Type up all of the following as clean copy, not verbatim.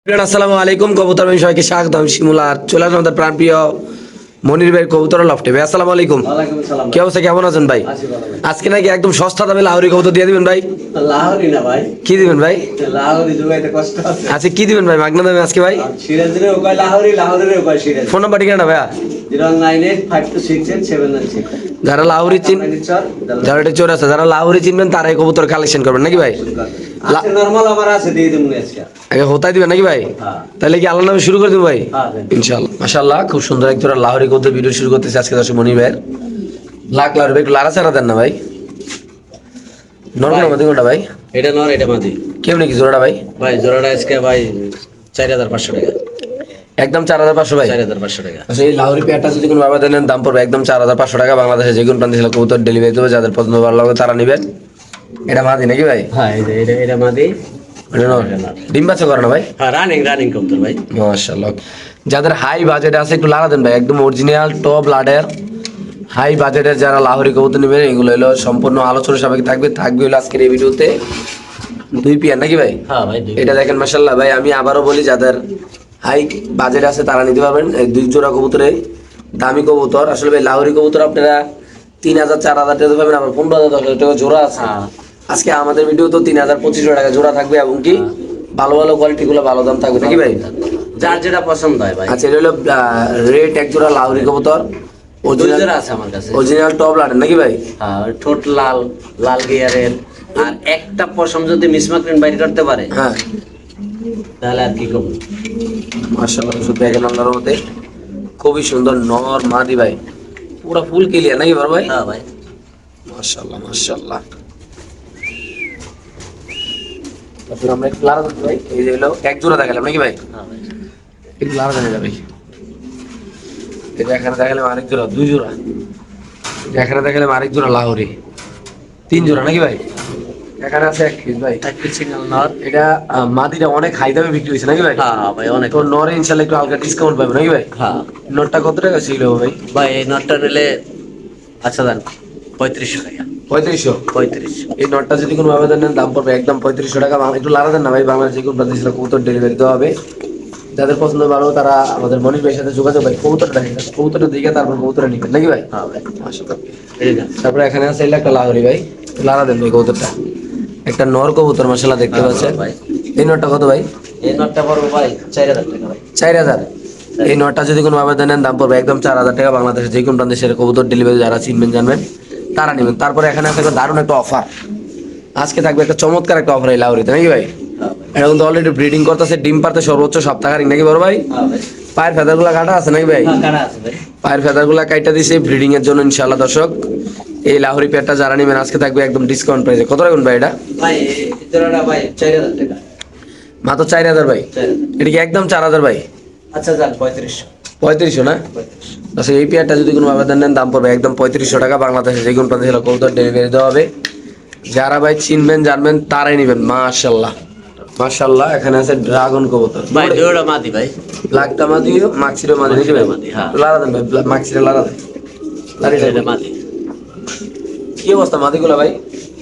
আসসালামু আলাইকুম কবুতর ভাই সবাইকে স্বাগত। আমি শিমুল আর চলে আসলাম আমাদের প্রাণপ্রিয় মনির ভাই কবুতর লফটে। ভাই আসসালামু আলাইকুম। ওয়ালাইকুম আসসালাম। কি অবস্থা, কেমন আছেন ভাই? আছি ভালো ভাই। আজকে নাকি একদম সস্তা দামে লাহোরি কবুতর দিয়ে দিবেন ভাই? লাহোরি না ভাই, কি দিবেন ভাই? লাহোরি জুগাইতে কষ্ট আছে। আচ্ছা কি দিবেন ভাই মাগনা দামে আজকে ভাই? সিরাজের উপায় লাহোরি, লাহোরের উপায় সিরাজ। ফোন নাম্বার ঠিকানা ভাইয়া? 09852687796। যারা লাহোরি যারা এটা চোর আছে, যারা লাহোরি চিনবেন তারাই কবুতর কালেকশন করবেন নাকি ভাই? আছে নরমাল আমার আছে, দিয়ে দেবো আজকে। আগে হোতাই দিবেন নাকি ভাই? হ্যাঁ। তাহলে কি আল্লাহর নামে শুরু করে দেবো ভাই? হ্যাঁ। ইনশাআল্লাহ। মাশাআল্লাহ, খুব সুন্দর এক জোড়া লাহোরি কবুতর ভিডিও শুরু করতেছে আজকে দর্শক মনির ভাইয়ের। লাখ লাহোরি ভাই একটু লারা চারা দেন না ভাই। নরমাল মাদি কোনটা ভাই? এটা নর, এটা মাদি। কেমন কি জোড়াটা ভাই? ভাই জোড়াটা আজকে ভাই 4500 টাকা। একদম 4500 ভাই। 4500 টাকা। আচ্ছা এই লাহোরি পেয়ারটা যদি কোনো বাবা দেন দাম পড়বে একদম 4500 টাকা। বাংলাদেশে যে কোনো প্রান্তে কবুতর ডেলিভারি দেবে, যাদের পছন্দ ভালো লাগবে তারা নেবেন। এটা মাদি নাকি ভাই? হ্যাঁ, এটা মাদি। এটা নর। ডিম বাচ্চা করে না ভাই? হ্যাঁ, রানিং কবুতর ভাই। মাশাআল্লাহ। যাদের হাই বাজেট আছে একটু লারা দেন ভাই, একদম অরিজিনাল টপ লাডের হাই বাজেটের যারা লাহোরি কবুতর নেবেন এগুলো হলো সম্পূর্ণ আলোচনা সাপেক্ষে থাকবে হলো আজকের এই ভিডিওতে দুই পেয়ার নাকি ভাই? হ্যাঁ ভাই। এটা দেখেন মাশাআল্লাহ ভাই, আমি আবারও বলি যাদের হাই বাজেট আছে তারা নিতে পারবেন এই দুই জোড়া কবুতরে। দামি কবুতর আসলে ভাই, লাহোরি কবুতর আপনারা 3000 4000 টাকা পাবেন, আবার 15,000 10,000 টাকা জোড়া আছে। আজকে আমাদের ভিডিও তো 3000 2500 টাকা জোড়া থাকবে এবং কি ভালো ভালো কোয়ালিটি গুলো ভালো দাম থাকবে নাকি ভাই? যার যেটা পছন্দ হয় ভাই। আচ্ছা এটা হলো রেট এক জোড়া লাহোরি কবুতর দুই জোড়া আছে আমার কাছে। অরিজিনাল টপ লাডের নাকি ভাই? হ্যাঁ, ঠোঁট লাল, লাল গিয়ারের। আর একটা পশম যদি মিসমাকরিন বাইর করতে পারে, হ্যাঁ তাহলে আর কি করবো। মাশাআল্লাহ, শুধু দেখেন আল্লাহর মতে খুবই সুন্দর নর মাদি ভাই, পুরো ফুল ক্লিয়ার নাকি বড় ভাই? হ্যাঁ ভাই। মাশাআল্লাহ মাশাআল্লাহ। তারপর আমরা একটু লারা দিই ভাই, এই যে হলো এক জোড়া দেখালাম নাকি ভাই? হ্যাঁ ভাই। একটু লারা দেন ভাই। এটা এখানে দেখালাম আরেক জোড়া, দুই জোড়া। এখানে দেখালাম আরেক জোড়া লাহোরি, তিন জোড়া নাকি ভাই? এখানে আছে এক পিস ভাই, এক পিস সিঙ্গেল নর। এটা মাদিটা অনেক হাই দামে বিক্রি হয়েছে নাকি ভাই? হ্যাঁ ভাই, অনেক। তো নরে ইনশাআল্লাহ একটু হালকা ডিসকাউন্ট পাবে নাকি ভাই? হ্যাঁ নটটা কত টাকা ছিল ভাই? ভাই, এই নটটা নিলে আচ্ছা দেন 3500 টাকা। 3500। 3500। এই নটটা যদি কোনো আবেদন নেন দাম পড়বে একদম 3500 টাকা। একটু লারা দেন না ভাই, বাংলাদেশ যে কোনো প্রান্তে কবুতর ডেলিভারি দেওয়া হবে। যাদের পছন্দ ভালো তারা আমাদের মনির ভাইয়ের সাথে যোগাযোগ ভাই, কবুতরটা দেখেন, কবুতরটা দেখে তারপর কবুতরটা নিবেন নাকি ভাই? হ্যাঁ ভাই। মাশাআল্লাহ। এই যে তারপরে এখানে আছে একটা লাহোরি ভাই, লারা দেন ভাই কবুতরটা। একটা নর কবুতর মাশাআল্লাহ দেখতে পাচ্ছেন ভাই। এই নটটা কত ভাই? এই নটটা পড়বে ভাই 4000 টাকা ভাই। 4000। এই নটটা যদি কোনো আবেদন নেন দাম পড়বে একদম 4000 টাকা। বাংলাদেশের যে কোনো প্রান্তে সেটা কবুতর ডেলিভারি যারা চিনবেন জানবেন তারা নেবেন। তারপরে এখানে আছে একটা দারুণ একটা অফার, আজকে থাকবে একটা চমৎকার একটা অফার এই লাহোরিতে নাকি ভাই? হ্যাঁ ভাই। এটা কিন্তু অলরেডি ব্রিডিং করতেছে, ডিম পারতে সর্বোচ্চ সপ্তাহখানিক নাকি বড় ভাই? হ্যাঁ ভাই। পায়ের ফেদারগুলা কাটা আছে নাকি ভাই? হ্যাঁ, কাটা আছে ভাই। পায়ের ফেদারগুলা কাইটা দিছে ব্রিডিং এর জন্য ইনশাআল্লাহ। দর্শক এই লাহোরি পেয়ারটা যারা নেবেন আজকে থাকবে একদম ডিসকাউন্ট প্রাইসে। কত রাখুন ভাই এটা? ভাই এই জোড়াটা ভাই 4000 টাকা। মাত্র 4000 ভাই? 4000। এটা কি একদম 4000 ভাই? আচ্ছা যান 3500। 3500 না? 3500। আচ্ছা এই পেয়ারটা যদি কোনো আবেদন নেন দাম পড়বে একদম 3500 টাকা। বাংলাদেশে যে কোনো প্রান্তে কবুতর ডেলিভারি দেওয়া হবে। যারা ভাই চিনবেন জানবেন তারাই নেবেন। মাশাআল্লাহ মাশাআল্লাহ। এখানে আছে ড্রাগন কবুতর ভাই জোড়া মাদি ভাই। ব্ল্যাকটা মাদি, মাক্সিরও মাদি নাকি ভাই? মাদি, হ্যাঁ। লারা দেন ভাই, মাক্সিরে লারা দেন। লারিটা এটা মাদি। কি অবস্থা মাদিগুলা ভাই?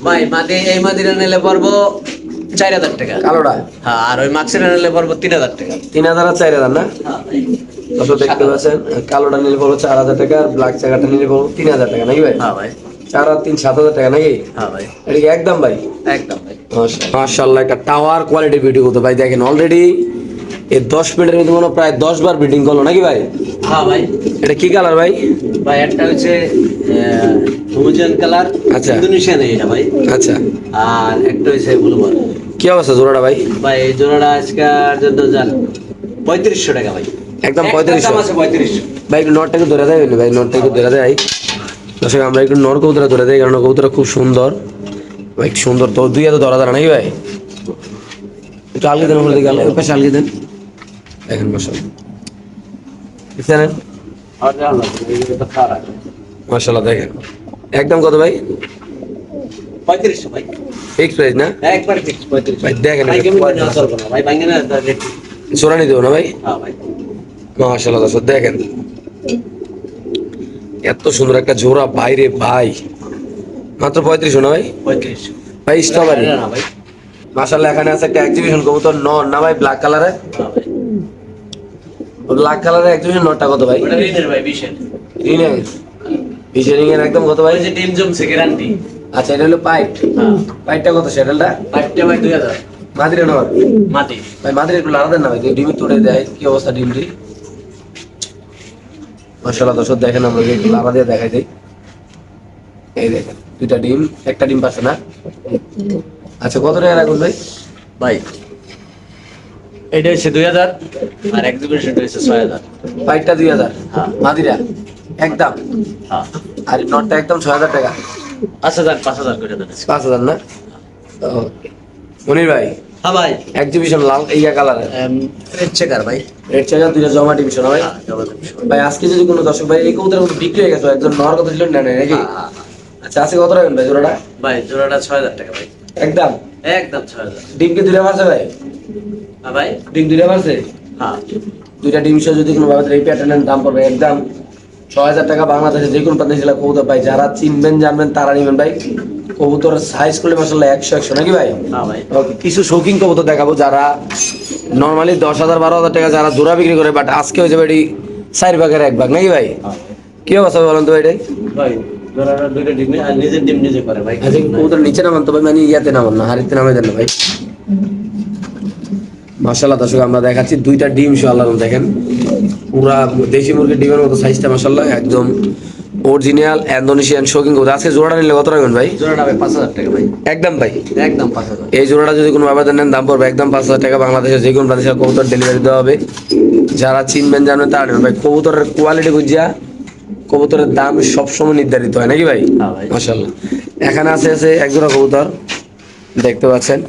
ভাই মাদি, এই মাদিটা নিলে পড়বো 4000 টাকা। কালোটা হ্যাঁ, আর ওই মাক্সিটা নিলে পড়বো 3000 টাকা। 3000 আর 4000 না? হ্যাঁ ভাই। দর্শক দেখতে পাচ্ছেন কালোটা নিলে পড়বো 4000 টাকা আর ব্ল্যাক চাকাটা নিলে পড়বো 3000 টাকা নাকি ভাই? হ্যাঁ ভাই। 4 আর 3 7000 টাকা নাকি? হ্যাঁ ভাই। এটা কি একদম ভাই? একদম ভাই। মাশাআল্লাহ একটা টাওয়ার কোয়ালিটির ভিডিও করতে ভাই। দেখেন অলরেডি এই 10 মিনিটের মধ্যে মনে হয় প্রায় 10 বার ব্রিডিং করলো নাকি ভাই? হ্যাঁ ভাই। এটা কি কালার ভাই? ভাই একটা হচ্ছে হোমোজেন কালার। আচ্ছা। ইন্দোনেশিয়ান এটা ভাই। আচ্ছা আর একটা হচ্ছে ব্লুবার। কি অবস্থা জোড়াটা ভাই? ভাই এই জোড়াটা আজকের জন্য যান 3500 টাকা ভাই। একদম একটা 3500 দাম আছে 3500। ভাই একটু নটটা একটু ধরে দেয় ভাই, নটটা একটু ধরে দেয়। দর্শক আমরা একটু নর কবুতরা ধরে দেয় কারণ কবুতরা খুব সুন্দর ভাই, সুন্দর তো দুই এত ধরা ধরা নাকি ভাই? একটু আলগি দেন উপরে দিকে, ওই পাশে আলগি দেন। দেখেন মাশাআল্লাহ দেখছেন? আর জান না এটা খারাপ। মাশাআল্লাহ দেখেন একদম কত ভাই? 3500 ভাই। ফিক্স প্রাইস না একবার ফিক্স 3500 ভাই? দেখেন ভাই কেমন না চলবে না ভাই, ভাঙে না রেট। জোড়া নিতে হবে না ভাই? হ্যাঁ ভাই। মাশাআল্লাহ দর্শক দেখেন এত সুন্দর একটা জোড়া বাইরে ভাই, মাত্র 3500 না ভাই? 3500 ভাই স্ট্রবেরি না ভাই। মাশাআল্লাহ এখানে আছে একটা এক্সিবিশন কবুতর নর না ভাই ব্ল্যাক কালারের? হ্যাঁ ভাই। ব্ল্যাক কালারের এক্সিবিশন নরটা কত ভাই? ওটা রিনের ভাই, বিশের। রিনের রিং এর একদম কত ভাই? ওই যে ডিম জমছে গ্যারান্টি। আচ্ছা এটা হলো পাইট। হ্যাঁ। পাইটটা কত সেটেলটা? পাঁচটা ভাই 2000 মাদিরে নর মাটি। ভাই মাদিরে একটু লাড়া দেন না ভাই, ডিমে তুলে দেয় কি অবস্থা ডিমটি। মাশাআল্লাহ দর্শক দেখেন, আমরা একটু লাড়া দিয়ে দেখাই দিই। এই দেখেন দুইটা ডিম, একটা ডিম পাচ্ছে না। আচ্ছা কত টাকা রাখুন ভাই? ভাই এটা হচ্ছে 2000 আর এক্সিবিশনটা হচ্ছে 6000। পাইটটা 2000, হ্যাঁ। মাদিরা একদম, হ্যাঁ। আর নটটা একদম 6000 টাকা। আচ্ছা যান 5000 করে দেন। 5000 না? ওকে মনির ভাই, হ্যাঁ ভাই। এক্সিবিশন লাল ইয়া কালারের রেড চেকার ভাই। রেড চেকার দুইটা জমা ডিভিশন ভাই। হ্যাঁ, জমা দেন। ভাই আজকে যদি কোনো দর্শক ভাই এই কবুতরের মতো বিক্রি হয়ে গেছে, একজন নেওয়ার কথা ছিল না নাকি? হ্যাঁ, হ্যাঁ। আচ্ছা আজকে কত রাখবেন ভাই জোড়াটা? ভাই জোড়াটা 6000 টাকা ভাই। একদম। একদম 6000। ডিম কি দুইটা মারছে ভাই? হ্যাঁ ভাই। ডিম দুইটা মারছে? হ্যাঁ। দুইটা ডিম সহ যদি কোনো ভাবে এই প্যাটার্নের দাম পড়বে একদম 6000 টাকা। বাংলাদেশে যে কোনো প্রান্তে ছিল কবুতর ভাই, যারা চিনবেন জানবেন তারা নেবেন ভাই। কবুতর সাইজ করলে মাসাল্লাহ 100 নাকি ভাই? হ্যাঁ ভাই। ওকে, কিছু শৌখিন কবুতর দেখাবো যারা নর্মালি 10,000 12,000 টাকা যারা জোড়া বিক্রি করে, বাট আজকে হয়ে যাবে এটি 4 ভাগের 1 ভাগ নাকি ভাই? হ্যাঁ। কি অবস্থা বলেন তো এটাই? ভাই জোড়াটা দুইটা ডিম আর নিজের ডিম নিজে করে ভাই। আজকে কবুতর নিচে নামান তো ভাই, মানে ইয়াতে নামান না, হাড়িতে নামাই দেন না ভাই। মাশাআল্লাহ দর্শক আমরা দেখাচ্ছি দুইটা ডিম সহ, আল্লাহ দেখেন পুরা দেশি মুরগির ডিমের মতো সাইজটা মাশাআল্লাহ একদম অরিজিনাল ইন্দোনেশিয়ান শৌখিন কবুতর। আজকে জোড়াটা নিলে কত রাখবেন ভাই? জোড়াটা ভাই 5000 টাকা ভাই। একদম ভাই একদম 5000। এই জোড়াটা যদি কোনো আবেদন নেন দাম পড়বে একদম 5000 টাকা। বাংলাদেশের যে কোনো প্রাদেশিক কবুতর ডেলিভারি দেওয়া হবে। যারা চিনবেন জানবেন তারা নেবেন ভাই। কবুতরের কোয়ালিটি বুঝিয়া কবুতরের দাম সবসময় নির্ধারিত হয় নাকি ভাই? হ্যাঁ ভাই। মাশাআল্লাহ এখানে আছে এক জোড়া কবুতর দেখতে পাচ্ছেন।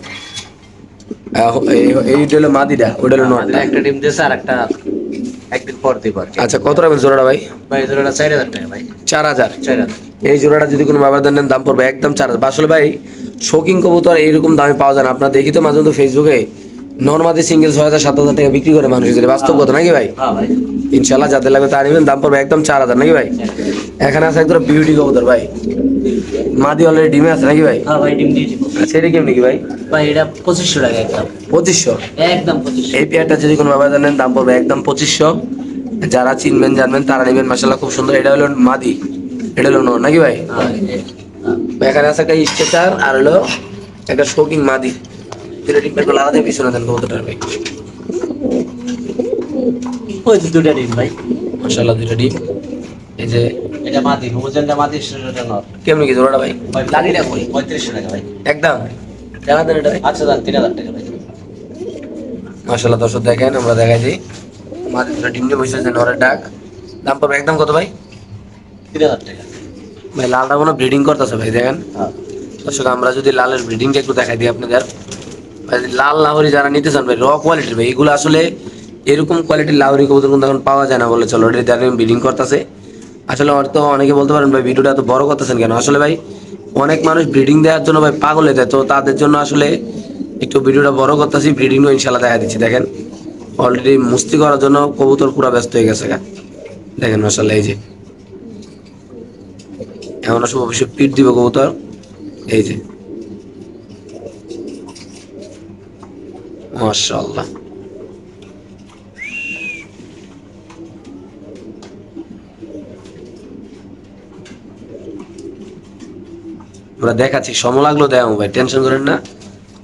এইটা হলো মাদিটা, ওটা হলো নটটা। একটা ডিম দিয়েছে আর একটা একদিন পর দিব আর কি। আচ্ছা কত রাখবেন জোড়াটা ভাই? ভাই জোড়াটা 4000 টাকা ভাই। 4000। 4000। এই জোড়াটা যদি কোনো আবেদন নেন দাম পড়বে একদম 4000। আসলে ভাই শৌখিন কবুতর এইরকম দামে পাওয়া যায় না। আপনার দেখি তো মাঝে মধ্যে ফেসবুকে নর্মাদি সিঙ্গেল 6000 7000 টাকা বিক্রি করে মানুষ, বাস্তব কথা নাকি ভাই? হ্যাঁ ভাই। ইনশাল্লাহ যাদের লাগবে তার নেবেন, দাম পড়বে একদম 4000 নাকি ভাই? এখানে আছে একদম বিউটি কবুতর ভাই, মাদি অলরেডি ডিমে আছে নাকি ভাই? হ্যাঁ ভাই ডিম দিয়ে দিব। আচ্ছা এটা কেমনি কি ভাই? ভাই এটা 2500 টাকা একদম। 2500। একদম 2500। এই পেয়ারটা যদি কোনো আবেদন নেন দাম পড়বে একদম 2500। যারা চিনবেন জানবেন তারা নেবেন। মাশাআল্লাহ খুব সুন্দর। এটা হলো মাদি, এটা হলো নর নাকি ভাই? হ্যাঁ। এখানে আছে একটা স্ট্রেচার আর হলো একটা শৌকিং মাদি। দুটো ডিম একটু আলাদা পিছনে দেন কবুতরটার ভাই। ওই যে দুটো ডিম ভাই। মাশাআল্লাহ দুটো ডিম। এই যে এটা মাদি, ওজনটা মাদি, সেটা নর। কেমনি কি জোড়াটা ভাই? ভাই লাড়িটা কই 3500 টাকা ভাই। একদম জানা দেন এটা ভাই। আচ্ছা দাম 3000 টাকা ভাই। মাশাআল্লাহ দর্শক দেখেন আমরা দেখাই দিই মাদি দুটো ডিম দিয়ে বসে আছে, নরের ডাক। দাম পড়বে একদম কত ভাই? 3000 টাকা ভাই লালটা কোনো ব্রিডিং করতেছে ভাই দেখেন। হ্যাঁ। দর্শক আমরা যদি লালের ব্রিডিংটা একটু দেখাই দিই আপনাদের। ভাই লাল লাহোরি যারা নিতে চান ভাই, র কোয়ালিটির ভাই, এগুলো আসলে এরকম কোয়ালিটির লাহোরি কবুতর কিন্তু এখন পাওয়া যায় না বলে চলো। অলরেডি দেখেন ব্রিডিং করতেছে। আসলে হয়তো অনেকে বলতে পারেন ভাই ভিডিওটা এত বড় করতেছেন কেন? আসলে ভাই অনেক মানুষ ব্রিডিং দেওয়ার জন্য ভাই পাগল হয়ে যায়, তো তাদের জন্য আসলে একটু ভিডিওটা বড় করতেছি। ব্রিডিংও ইনশাল্লাহ দেখা দিচ্ছি। দেখেন অলরেডি মুস্তি করার জন্য কবুতর পুরো ব্যস্ত হয়ে গেছে। দেখেন মাশাআল্লাহ এই যে এমন সব অবশ্যই পিট দিব কবুতর। এই যে মাশাআল্লাহ আমরা দেখাচ্ছি, সময় লাগলো দেখাবো ভাই, টেনশন করেন না।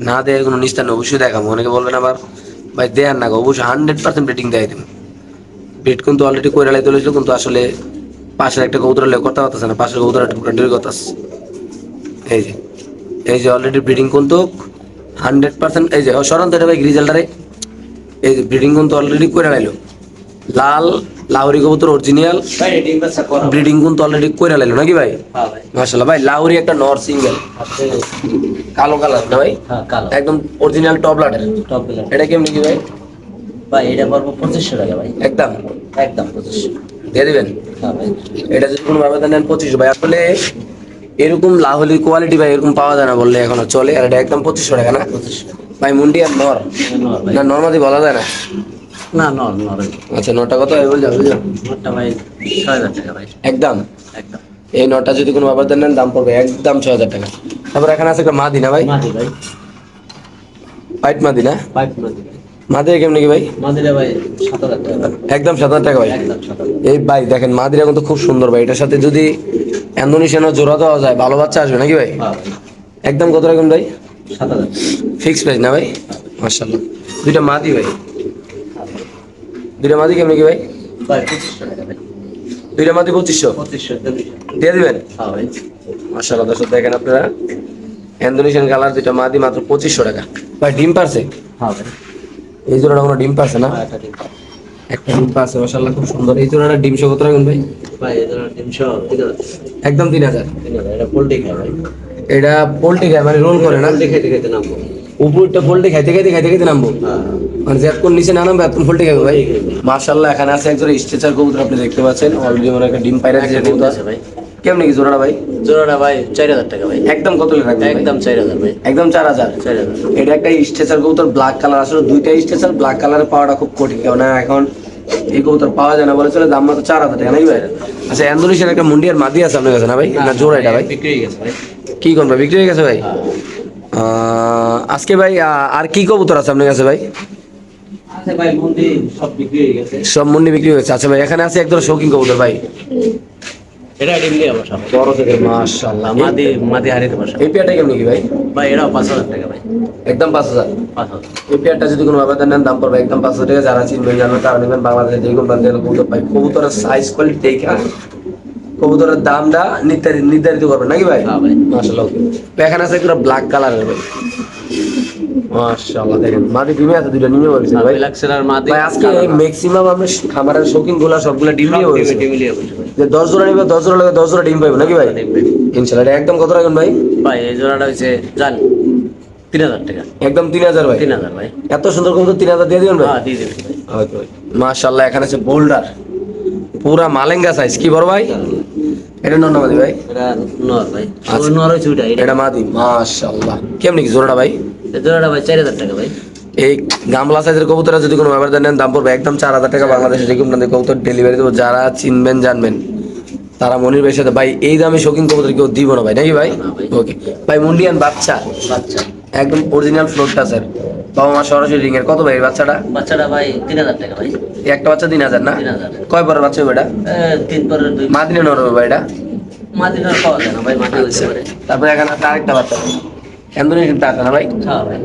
না দেয় কোনো নিস্তার নেই, অবশ্যই দেখাবো। অনেকে বলবেন আবার ভাই দেয়ার না, অবশ্যই 100% ব্রিডিং দেয় দেবেন। ব্রিড কিন্তু অলরেডি করে লাইতে হয়েছিল, কিন্তু আসলে পাশের একটা কবুতর লেগ করতে পারতেছে না, পাশের কবুতর একটা পুরো ডেলি করতেছে। এই যে অলরেডি ব্রিডিং কিন্তু 100%। এই যে সরন্ত এটা ভাই রিজাল্টারে এই যে ব্রিডিং কিন্তু অলরেডি করে লাইলো। লাল লাহোরি কবুতর অরিজিনাল ভাই ডিম বাচ্চা করা। ব্রিডিং কিন্তু অলরেডি করে লাইলো নাকি ভাই? হ্যাঁ ভাই। মাশাআল্লাহ ভাই লাহোরি একটা নর সিঙ্গেল কালো কালার না ভাই? হ্যাঁ কালো একদম অরিজিনাল টপ লাটের। টপ বিলার। এটা কেমনি কি ভাই? ভাই এটা পড়বো 2500 টাকা ভাই। একদম একদম 2500। দিয়ে দিবেন। হ্যাঁ ভাই। এটা যদি কোনো ভাবে নেন 2500 ভাই। আসলে এরকম লাহোরি কোয়ালিটি ভাই এরকম পাওয়া যায় না বললে এখনো চলে। আর এটা একদম 2500 টাকা না 2500 ভাই? মুন্ডি আর নর নর ভাই। না নর্মাদি বলা যায় না? না নর নর। আচ্ছা নটা কত হয় বল যাও বুঝো। নরটা ভাই 6000 টাকা ভাই। একদম একদম। এই নটা যদি কোনো ব্যাপার নেন দাম পড়বে একদম 6000 টাকা। তারপর এখানে আছে একটা মাদি না ভাই? মাদি ভাই। হোয়াইট মাদি না? পাইপ মাদি। মাদিরা কেমন কি ভাই? মাদিরা ভাই 7,000 টাকা। একদম 7,000 টাকা ভাই। একদম 7,000। এই ভাই দেখেন মাদিরা কিন্তু খুব সুন্দর ভাই, এটার সাথে যদি ইন্দোনেশিয়ানও জোড়া দেওয়া যায় ভালো বাচ্চা আসবে নাকি ভাই? হ্যাঁ ভাই, একদম কত রাখুন ভাই? 7,000। ফিক্স প্রাইস না ভাই? মাশাআল্লাহ। দুইটা মাদি ভাই, দুইটা মাদি কেমন কি ভাই? ভাই 2500 টাকা ভাই। দুইটা মাদি 2500 2500 দিয়ে দিবেন? হ্যাঁ ভাই। মাশাআল্লাহ দর্শক দেখেন আপনারা ইন্দোনেশিয়ান কালার দুইটা মাদি মাত্র 2500 টাকা। ভাই ডিম পারছে? হ্যাঁ ভাই। এই জোড়াটা কোনো ডিম পারছে না? হ্যাঁ, এটা ঠিক। একটা ডিম পারছে মাশাআল্লাহ খুব সুন্দর। এই জোড়াটা ডিম সহ কত রাখুন ভাই? ভাই এদের 300 3,000। একদম 3000। 3,000 এটা পোল্ট্রি খায় ভাই। এটা পোল্ট্রি খায় মানে রোল করে না? পোল্ট্রি খাইতে খাইতে নামবো। উপরটা পোল্ট্রি খাইতে খাইতে খাইতে খাইতে নামবো, হ্যাঁ। মানে যতক্ষণ নিচে না নামবে এতক্ষণ পোল্ট্রি খাবে ভাই। মাশাআল্লাহ এখানে আছে একজন স্ট্রেচার কবুতর আপনি দেখতে পাচ্ছেন, অলরেডি মনে একটা ডিম পাইরা দিয়েছে একটা ডিম কবুতর। আছে ভাই। কেমন কি জোড়াটা ভাই? জোড়াটা ভাই 4,000 টাকা ভাই। একদম কত রাখবেন ভাই? একদম 4,000 ভাই। একদম 4000। 4,000। এটা একটা স্ট্রেচার কবুতর ব্ল্যাক কালার, আসলে দুইটা স্ট্রেচার ব্ল্যাক কালারে পাওয়াটা খুব কঠিন, কারণ এখন এই কবুতর পাওয়া যায় না বলে চলে, দাম মাত্র 4000 টাকা নাকি ভাই? আচ্ছা ইন্দোনেশিয়ার একটা মুন্ডিয়ার মাদি আছে আপনার কাছে না ভাই? না জোড়া এটা ভাই? বিক্রি হয়ে গেছে ভাই। কি কোন ভাই বিক্রি হয়ে গেছে ভাই? হ্যাঁ। আজকে ভাই আর কি কবুতর আছে আপনার কাছে ভাই? আছে ভাই, মন্দি সব বিক্রি হয়ে গেছে। সব মুন্ডি বিক্রি হয়েছে। আচ্ছা ভাই এখানে আছে একদম শৌখিন কবুতর ভাই, এটা ডিমলি আমার সব। বড় থেকে মাশাআল্লাহ। মাদি মাদি হারিতে বসা। এই পেয়ারটা কেমন কি ভাই? ভাই এটাও 5,000 টাকা ভাই। একদম 5000। 5,000। এই পেয়ারটা যদি কোনো আবেদন নেন দাম পড়বে একদম 500 টাকা। যারা চিনবেন জানবেন তারা নেবেন। বাংলাদেশে যে কোনো প্রান্তে কবুতর পাই, কবুতরের সাইজ কোয়ালিটি দেখে কবুতরের দামটা নির্ধারিত করবেন নাকি ভাই? হ্যাঁ ভাই। মাশাআল্লাহ। তো এখানে আছে একটা ব্ল্যাক কালারের ভাই, মাশাআল্লাহ দেখেন মাদি ডিমে আছে, দুইটা নিয়ে বলছেন ভাই। বিলাক্সের আর মাদি ভাই আজকে ম্যাক্সিমাম আমরা খামারের শৌখিন গুলা সবগুলা ডিম নিয়ে বলছি, ডিমলি বসে ভাই। যে 10 জোড়া নিবে 10 জোড়া লাগে 10 জোড়া ডিম পাইবো নাকি ভাই? ডিম পাইবো। ইনশাআল্লাহ। এটা একদম কত রাখবেন ভাই? ভাই এই জোড়াটা হচ্ছে জান 3,000 টাকা। একদম 3000 ভাই। 3,000 ভাই। এত সুন্দর কবুতর 3000 দিয়ে দিবেন ভাই? হ্যাঁ দিয়ে দিবেন ভাই। মাশাআল্লাহ এখানে আছে বোল্ডার, পুরা মালেঙ্গা সাইজ। কি বড় ভাই? এটা নর না মাদি ভাই? এটা নর ভাই। আচ্ছা। ওই নর হচ্ছে ওইটা। এটা মাদি মাশাআল্লাহ। কেমনি কি জোড়াটা ভাই? এই জোড়াটা ভাই 4,000 টাকা ভাই। এই গামলা সাইজের কবুতর যদি কোনো ব্যাপার নেন দাম পড়বে একদম 4000 টাকা। বাংলাদেশে যে কোনো কবুতর ডেলিভারি দেবো, যারা চিনবেন জানবেন তারা মনির ভাইয়ের সাথে ভাই এই দামে শৌখিন কবুতর কেউ দিব না ভাই নাকি ভাই? না ভাই। ওকে ভাই। মুন্ডিয়ান বাচ্চা বাচ্চা। একদম অরিজিনাল ফ্লোরটা স্যার, বাবা মা সরাসরি রিং এর। কত ভাই এই বাচ্চাটা? বাচ্চাটা ভাই 3,000 টাকা ভাই। এই একটা বাচ্চা 3000 না? 3,000। কয় পরের বাচ্চা হবে এটা? 3 পরের 2 মাদিনে নর হবে ভাই এটা? মাদিনার পাওয়া যায় না ভাই, মাদি হইতে পারে। তারপরে এখানে আছে আরেকটা বাচ্চা ইন্দোনেশিয়ান আছে না ভাই? হ্যাঁ ভাই।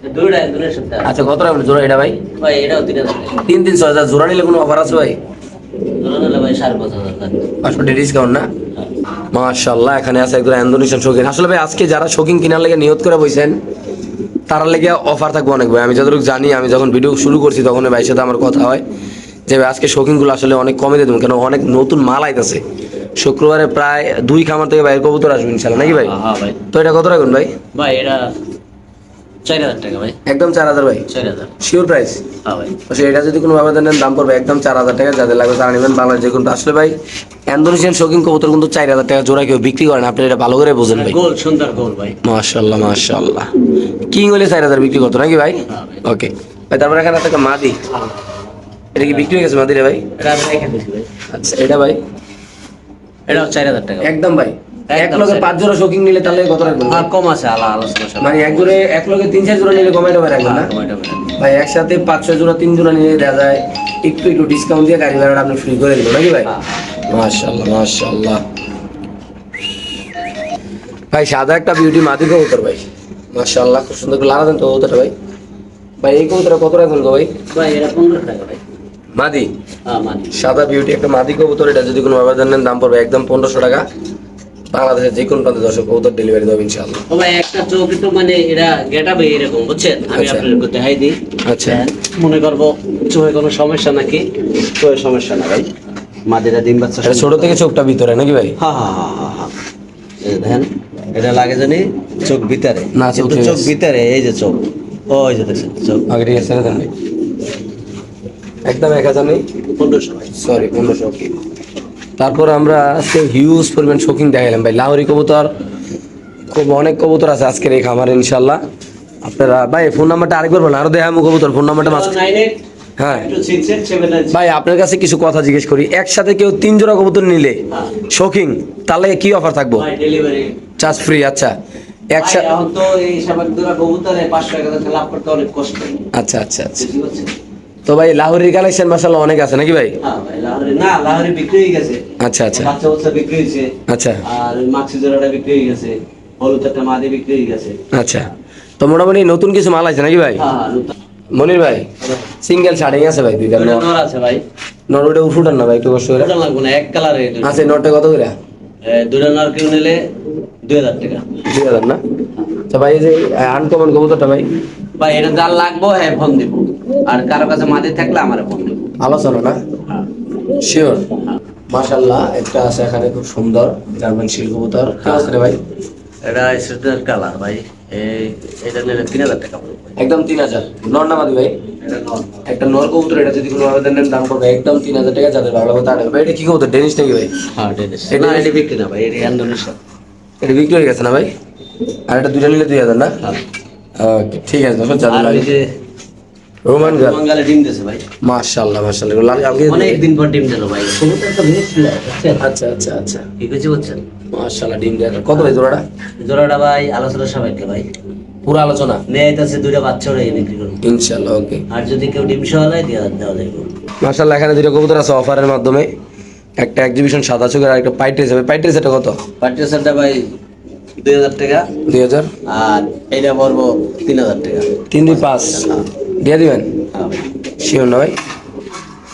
এই দুইটা একজনের সাথে আছে। আচ্ছা কত রাখবেন জোড়া এটা ভাই? ভাই এটাও 3,000 টাকা। 3-3-6,000 জোড়া নিলে কোনো অফার আছে ভাই? জোড়া নিলে ভাই 5,500 টাকা। 500 ডিসকাউন্ট না? মাশাআল্লাহ এখানে আছে একদম ইন্দোনেশিয়ান শৌখিন। আসলে ভাই আজকে যারা শৌখিন কেনার লেগে নিয়ত করে বসেন তার লেগে অফার থাকবে অনেক ভাই। আমি যতটুকু জানি, আমি যখন ভিডিও শুরু করছি তখন ভাইয়ের সাথে আমার কথা হয় যে ভাই আজকে শৌখিনগুলো আসলে অনেক কমে দিয়ে দেবেন, কেন অনেক নতুন মাল আইতেছে। শুক্রবারে প্রায় 2 খামার থেকে বাইরের কবুতর আসবে ইনশাল্লাহ নাকি ভাই? হ্যাঁ ভাই। তো এটা কত রাখুন ভাই? ভাই এটা 4,000 টাকা ভাই। একদম 4000 ভাই। 4,000। Sure price? হ্যাঁ ভাই। আচ্ছা এটা যদি কোনো ভাবে দেন দাম পড়বে একদম 4000 টাকা। যাদের লাগবে তারা নেবেন। বাংলাদেশ যে কোনো। আসলে ভাই ইন্দোনেশিয়ান শৌখিন কবুতর কিন্তু 4000 টাকা জোড়া কেউ বিক্রি করেন, আপনি এটা ভালো করে বোঝেন ভাই। গোল সুন্দর গোল ভাই। মাশাআল্লাহ মাশাআল্লাহ। কিং হলে 4000 বিক্রি করতো নাকি ভাই? হ্যাঁ ভাই। ওকে ভাই। তারপরে এখানে একটা মাদি, এটা কি বিক্রি হয়ে গেছে মাদি রে ভাই? এটা আমি রেখে দিছি ভাই। আচ্ছা এটা ভাই? এটাও 4,000 টাকা। একদম ভাই। এক একদম লগে স্যার। 5 জোড়া শৌখিন নিলে তাহলে কত রাখবেন? আর কম আছে আলোচনা সব। মানে এক জোড়ে এক লগে 3-4 জোড়া নিলে কমাই দেবে রাখবেন না ভাই? একসাথে 5-6 জোড়া 3 জোড়া নিলে দেখা যায় একটু একটু ডিসকাউন্ট দিয়ে গাড়ি ভাড়াটা আপনি ফ্রি করে দিবেন নাকি ভাই? মাশাআল্লাহ মাশাআল্লাহ। ভাই সাদা একটা বিউটি মাদি কবুতর ভাই, মাশাআল্লাহ খুব সুন্দর করে লাগা দেন তো কবুতরটা ভাই। ভাই এই কবুতরটা কত রাখবেন গো ভাই? ভাই এটা 15 টাকা ভাই। মাদি হ্যাঁ মাদি। সাদা বিউটি একটা মাদি কবুতর। এটা যদি কোনো আবেদন নেন দাম পড়বে একদম 1500 টাকা। বাংলাদেশের যে কোনো প্রান্তে দর্শক কবুতর ডেলিভারি দেবো ইনশাআল্লাহ। ও ভাই একটা চোখ একটু মানে এরা গেটাবে এরকম বুঝছেন, আমি আচ্ছা। আপনাদেরকে দেখাই দিই। আচ্ছা। মনে করবো চোখে কোনো সমস্যা নাকি? চোখে সমস্যা না ভাই, মাদিরা ডিম বাচ্চা। এটা ছোট থেকে চোখটা ভিতরে নাকি ভাই? হ্যাঁ হ্যাঁ হ্যাঁ হ্যাঁ হ্যাঁ। এই দেখেন এটা লাগে জানি চোখ ভিতরে না, কিন্তু চোখে চোখ ভিতরে এই যে চোখ, ওই যে দেখছেন চোখ। আগে ঠিক আছে না ভাই? একদম 1000 নেই, 1500 ভাই। সরি 1500। কি তারপর আমরা আজকে হিউজ পরিমাণ শৌখিন দেখাইলাম ভাই। লাহোরি কবুতর খুব অনেক কবুতর আছে আজকের এই খামারে ইনশাল্লাহ। আপনারা ভাই ফোন নাম্বারটা আরেকবার বলেন, আরো দেখাবো কবুতর। ফোন নাম্বারটা মাঝ 98 হ্যাঁ 267 ভাই আপনার কাছে কিছু কথা জিজ্ঞেস করি। একসাথে কেউ 3 জোড়া কবুতর নিলে হ্যাঁ। শৌখিন তাহলে কি অফার থাকবো? ভাই ডেলিভারি চার্জ ফ্রি। আচ্ছা একশো এখন তো এই সবার দুরা কবুতরে 500 টাকা লাভ করতে অনেক কষ্ট। আচ্ছা আচ্ছা আচ্ছা। বুঝতে পারছেন? তো ভাই লাহোরির কালেকশন মাশাআল্লাহ অনেক আছে নাকি ভাই? হ্যাঁ ভাই, লাহোরি বিক্রি হয়ে গেছে। আচ্ছা আচ্ছা বাচ্চা বিক্রি হয়েছে। আচ্ছা আর ওই মাক্সি জোড়াটা বিক্রি হয়ে গেছে, হলুদ একটা মাদি বিক্রি হয়ে গেছে। আচ্ছা। তো মোটামুটি নতুন কিছু মাল আছে নাকি ভাই? হ্যাঁ নতুন মনির ভাই সিঙ্গেল শাড়ি আছে ভাই দুইটা দুইটা নর আছে ভাই। নরওয়েটা উঠুটান না ভাই একটু কষ্ট করে ওটা লাগবে না, এক কালারে আছে। নরটা কত করে? দুইটা নর কেউ নিলে 2000 টাকা। 2000 না? আচ্ছা ভাই এই যে আনকমন কবুতরটা ভাই ভাই এটা যার লাগবো হ্যাঁ ফোন দিব, আর কারো কাছে মাদি থাকলে আমারে ফোন দিব। আলোচনা না? হ্যাঁ শিওর। মাশাআল্লাহ একটা আছে এখানে খুব সুন্দর জার্মান শিল কবুতর। কি আছে রে ভাই? এটা সেটার কালার ভাই, এটা নিলে 3000 টাকা পড়বে। একদম 3000 নর না মাদি ভাই? এটা নর। একটা নর কবুতর, এটা যদি কোনো আবেদন নেন দাম পড়বে একদম 3000 টাকা। যাদের ভালো লাগবে তাদের ভাই। এটা কি কবুতর, ডেনিশ নাকি ভাই? হ্যাঁ ডেনিশ। এটা- না এটা বিক্রি না ভাই, এটা ইন্দোনেশিয়া। এটা বিক্রি হয়ে গেছে না ভাই? আর এটা দুইটা নিলে 2000 না? হ্যাঁ। ওকে ঠিক আছে দর্শক যাদের আর ওই লাগে যে রোমান গাল বাঙালি ডিম দিয়েছে ভাই, মাশাআল্লাহ মাশাআল্লাহ এগুলো আমি অনেক দিন পর ডিম দিল ভাই। কবুতর একটা জিনিস ছিল, বুঝছেন? আচ্ছা আচ্ছা আচ্ছা কি কইছি বুঝছেন? মাশাআল্লাহ ডিম দেয়া কত ভাই জোড়াটা? জোড়াটা ভাই আলোচনা সবাইকে ভাই পুরো আলোচনা নেয় আছে, দুইটা বাচ্চা ওরা বিক্রি করুন। ইনশাআল্লাহ। ওকে আর যদি কেউ ডিম সহ দেয় দেওয়া যাবে। মাশাআল্লাহ এখানে দুটো কবুতর আছে অফারের মাধ্যমে। একটা এক্সিবিশন সাদা চোখের আর একটা পাইট্রেস হবে। পাইট্রেস এটা কত? পার্টিশনটা ভাই 2000 টাকা, 2000 আর এইটা পড়বো 3000 টাকা। 3 2 5 দিয়ে দিবেন হ্যাঁ ভাই। শিওর না ভাই?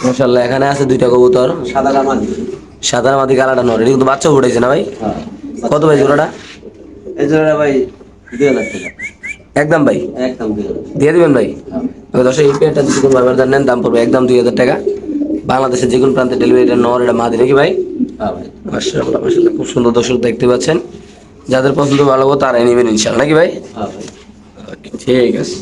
মাশাআল্লাহ এখানে আছে দুইটা কবুতর সাদা কামান। সাদা মাদি কালাটা নর। এটা কিন্তু বাচ্চা ফুটাইছে না ভাই? হ্যাঁ। কত ভাই জোড়াটা? এই জোড়াটা ভাই 2000 টাকা একদম ভাই একদম 2000। দিয়ে দিবেন ভাই? হ্যাঁ। তবে দর্শক এই পেয়ারটা যদি কোনো ব্যবহার নেন দাম পড়বে একদম 2000 টাকা। বাংলাদেশের যে কোনো প্রান্তে ডেলিভারি। এটা নর এটা মাদি নাকি ভাই? হ্যাঁ ভাই। মাশাআল্লাহ মাশাআল্লাহ খুব সুন্দর দর্শক দেখতে পাচ্ছেন। যাদের পছন্দ ভালো হবে তারাই নেবেন ইনশাআল্লাহ নাকি ভাই? হ্যাঁ ভাই। ঠিক আছে।